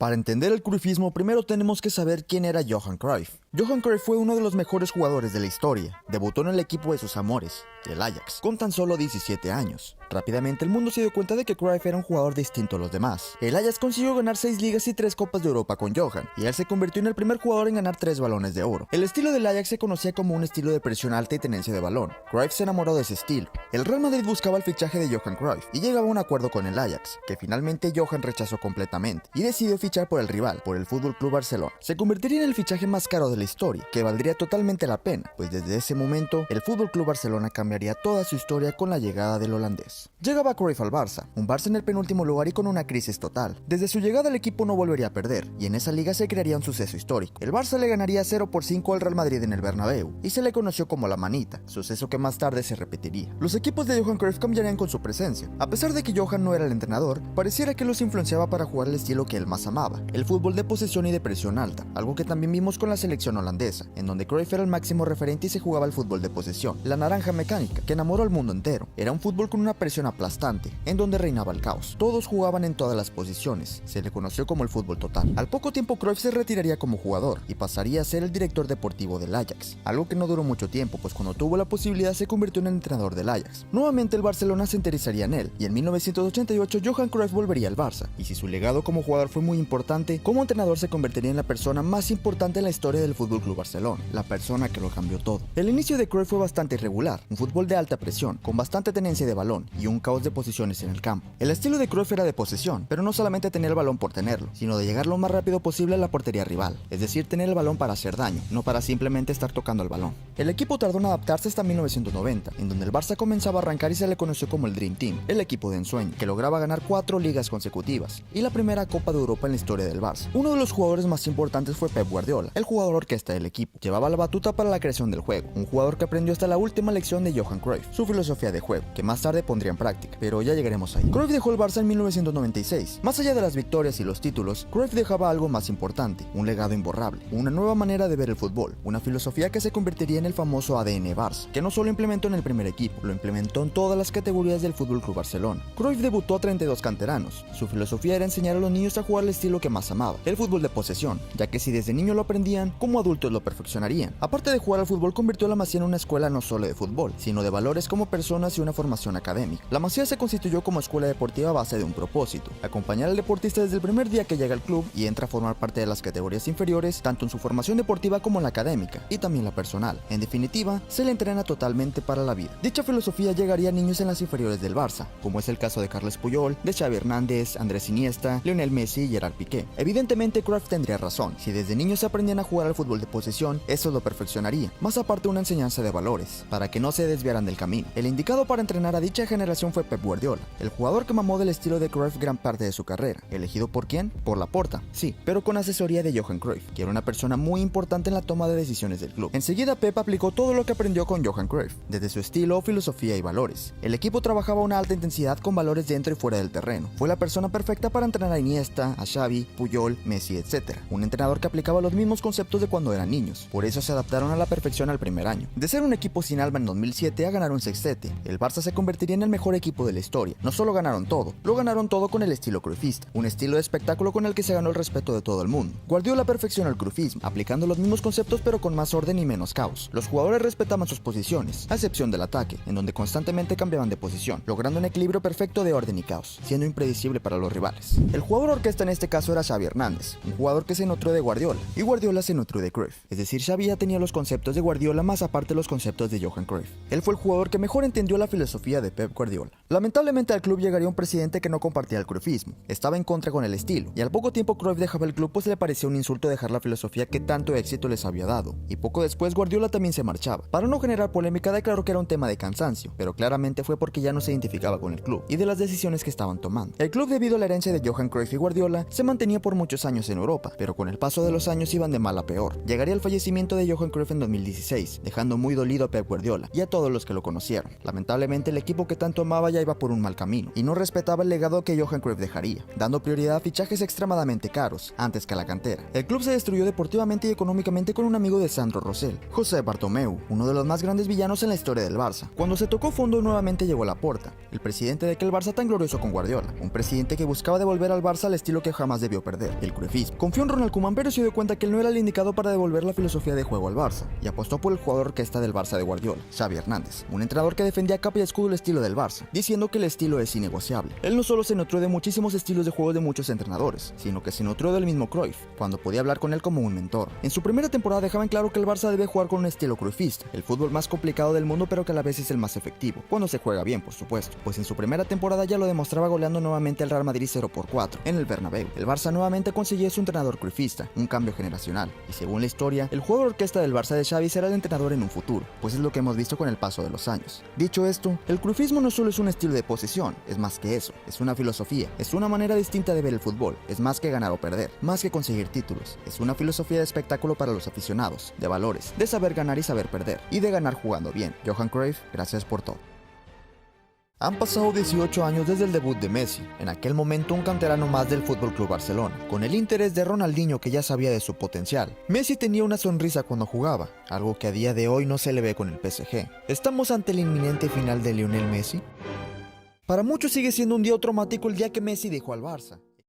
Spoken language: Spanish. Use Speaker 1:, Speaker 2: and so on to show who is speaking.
Speaker 1: Para entender el cruyffismo, primero tenemos que saber quién era Johan Cruyff. Johan Cruyff fue uno de los mejores jugadores de la historia. Debutó en el equipo de sus amores, el Ajax, con tan solo 17 años. Rápidamente el mundo se dio cuenta de que Cruyff era un jugador distinto a los demás. El Ajax consiguió ganar 6 ligas y 3 copas de Europa con Johan, y él se convirtió en el primer jugador en ganar 3 balones de oro. El estilo del Ajax se conocía como un estilo de presión alta y tenencia de balón. Cruyff se enamoró de ese estilo. El Real Madrid buscaba el fichaje de Johan Cruyff y llegaba a un acuerdo con el Ajax, que finalmente Johan rechazó completamente y decidió fichar por el rival, por el FC Barcelona. Se convertiría en el fichaje más caro de la historia, que valdría totalmente la pena, pues desde ese momento el FC Barcelona cambiaría toda su historia con la llegada del holandés. Llegaba Cruyff al Barça, un Barça en el penúltimo lugar y con una crisis total. Desde su llegada el equipo no volvería a perder, y en esa liga se crearía un suceso histórico. El Barça le ganaría 0-5 al Real Madrid en el Bernabéu, y se le conoció como la manita, suceso que más tarde se repetiría. Los equipos de Johan Cruyff cambiarían con su presencia. A pesar de que Johan no era el entrenador, pareciera que los influenciaba para jugar el estilo que él más amaba, el fútbol de posesión y de presión alta, algo que también vimos con la selección holandesa, en donde Cruyff era el máximo referente y se jugaba el fútbol de posesión, la naranja mecánica, que enamoró al mundo entero. Era un fútbol con una presión aplastante, en donde reinaba el caos. Todos jugaban en todas las posiciones, se le conoció como el fútbol total. Al poco tiempo Cruyff se retiraría como jugador y pasaría a ser el director deportivo del Ajax, algo que no duró mucho tiempo, pues cuando tuvo la posibilidad se convirtió en el entrenador del Ajax. Nuevamente el Barcelona se interesaría en él, y en 1988 Johan Cruyff volvería al Barça, y si su legado como jugador fue muy importante, como entrenador se convertiría en la persona más importante en la historia del FC Barcelona, la persona que lo cambió todo. El inicio de Cruyff fue bastante irregular, un fútbol de alta presión, con bastante tenencia de balón y un caos de posiciones en el campo. El estilo de Cruyff era de posesión, pero no solamente tener el balón por tenerlo, sino de llegar lo más rápido posible a la portería rival, es decir, tener el balón para hacer daño, no para simplemente estar tocando el balón. El equipo tardó en adaptarse hasta 1990, en donde el Barça comenzaba a arrancar y se le conoció como el Dream Team, el equipo de ensueño, que lograba ganar 4 ligas consecutivas y la primera Copa de Europa en la historia del Barça. Uno de los jugadores más importantes fue Pep Guardiola, el jugador orquesta del equipo. Llevaba la batuta para la creación del juego, un jugador que aprendió hasta la última lección de Johan Cruyff, su filosofía de juego, que más tarde pondría en práctica, pero ya llegaremos ahí. Cruyff dejó el Barça en 1996. Más allá de las victorias y los títulos, Cruyff dejaba algo más importante, un legado imborrable, una nueva manera de ver el fútbol, una filosofía que se convertiría en el famoso ADN Barça, que no solo implementó en el primer equipo, lo implementó en todas las categorías del FC Barcelona. Cruyff debutó a 32 canteranos. Su filosofía era enseñar a los niños a jugar el estilo que más amaba, el fútbol de posesión, ya que si desde niño lo aprendían, como adultos lo perfeccionarían. Aparte de jugar al fútbol, convirtió la Masía en una escuela no solo de fútbol, sino de valores como personas y una formación académica. La Masía se constituyó como escuela deportiva a base de un propósito: acompañar al deportista desde el primer día que llega al club y entra a formar parte de las categorías inferiores, tanto en su formación deportiva como en la académica, y también la personal. En definitiva, se le entrena totalmente para la vida. Dicha filosofía llegaría a niños en las inferiores del Barça, como es el caso de Carles Puyol, de Xavi Hernández, Andrés Iniesta, Lionel Messi y Gerard Piqué. Evidentemente Cruyff tendría razón: si desde niños se aprendían a jugar al fútbol de posesión, eso lo perfeccionaría, más aparte una enseñanza de valores, para que no se desviaran del camino. El indicado para entrenar a dicha generación fue Pep Guardiola, el jugador que mamó del estilo de Cruyff gran parte de su carrera. ¿Elegido por quién? Por Laporta, sí, pero con asesoría de Johan Cruyff, que era una persona muy importante en la toma de decisiones del club. Enseguida Pep aplicó todo lo que aprendió con Johan Cruyff, desde su estilo, filosofía y valores. El equipo trabajaba a una alta intensidad con valores dentro y fuera del terreno. Fue la persona perfecta para entrenar a Iniesta, a Xavi, Puyol, Messi, etc. Un entrenador que aplicaba los mismos conceptos de cuando eran niños, por eso se adaptaron a la perfección al primer año. De ser un equipo sin alma en 2007 a ganar un sextete, el Barça se convertiría en el mejor equipo de la historia. No solo ganaron todo, lo ganaron todo con el estilo cruyffista, un estilo de espectáculo con el que se ganó el respeto de todo el mundo. Guardiola perfeccionó el cruyffismo, aplicando los mismos conceptos pero con más orden y menos caos. Los jugadores respetaban sus posiciones, a excepción del ataque, en donde constantemente cambiaban de posición, logrando un equilibrio perfecto de orden y caos, siendo impredecible para los rivales. El jugador orquesta en este caso era Xavi Hernández, un jugador que se nutrió de Guardiola, y Guardiola se nutrió de Cruyff. Es decir, Xavi ya tenía los conceptos de Guardiola más aparte los conceptos de Johan Cruyff. Él fue el jugador que mejor entendió la filosofía de Pep Guardiola. Lamentablemente al club llegaría un presidente que no compartía el cruyffismo, estaba en contra con el estilo, y al poco tiempo Cruyff dejaba el club pues le parecía un insulto dejar la filosofía que tanto éxito les había dado, y poco después Guardiola también se marchaba. Para no generar polémica declaró que era un tema de cansancio, pero claramente fue porque ya no se identificaba con el club y de las decisiones que estaban tomando. El club, debido a la herencia de Johan Cruyff y Guardiola, se mantenía por muchos años en Europa, pero con el paso de los años iban de mal a peor. entrenador. Llegaría el fallecimiento de Johan Cruyff en 2016, dejando muy dolido a Pep Guardiola y a todos los que lo conocieron. Lamentablemente, el equipo que tanto amaba ya iba por un mal camino y no respetaba el legado que Johan Cruyff dejaría, dando prioridad a fichajes extremadamente caros antes que a la cantera. El club se destruyó deportivamente y económicamente con un amigo de Sandro Rosell, José Bartomeu, uno de los más grandes villanos en la historia del Barça. Cuando se tocó fondo, nuevamente llegó Laporta, el presidente de aquel Barça tan glorioso con Guardiola, un presidente que buscaba devolver al Barça al estilo que jamás debió perder, el cruyffismo. Confió en Ronald Koeman, pero se dio cuenta que él no era el indicado para devolver la filosofía de juego al Barça, y apostó por el jugador orquesta del Barça de Guardiola, Xavi Hernández, un entrenador que defendía a capa y escudo el estilo del Barça, diciendo que el estilo es innegociable. Él no solo se nutrió de muchísimos estilos de juego de muchos entrenadores, sino que se nutrió del mismo Cruyff, cuando podía hablar con él como un mentor. En su primera temporada dejaban claro que el Barça debe jugar con un estilo cruyffista, el fútbol más complicado del mundo pero que a la vez es el más efectivo, cuando se juega bien, por supuesto, pues en su primera temporada ya lo demostraba goleando nuevamente al Real Madrid 0-4 en el Bernabéu. El Barça nuevamente consiguió su entrenador cruyffista, un cambio generacional, y según la historia, el jugador orquesta del Barça de Xavi será el entrenador en un futuro, pues es lo que hemos visto con el paso de los años. Dicho esto, el cruyffismo no solo es un estilo de posesión, es más que eso, es una filosofía, es una manera distinta de ver el fútbol, es más que ganar o perder, más que conseguir títulos, es una filosofía de espectáculo para los aficionados, de valores, de saber ganar y saber perder, y de ganar jugando bien. Johan Cruyff, gracias por todo. Han pasado 18 años desde el debut de Messi, en aquel momento un canterano más del FC Barcelona, con el interés de Ronaldinho que ya sabía de su potencial. Messi tenía una sonrisa cuando jugaba, algo que a día de hoy no se le ve con el PSG. ¿Estamos ante el inminente final de Lionel Messi? Para muchos sigue siendo un día traumático el día que Messi dejó al Barça.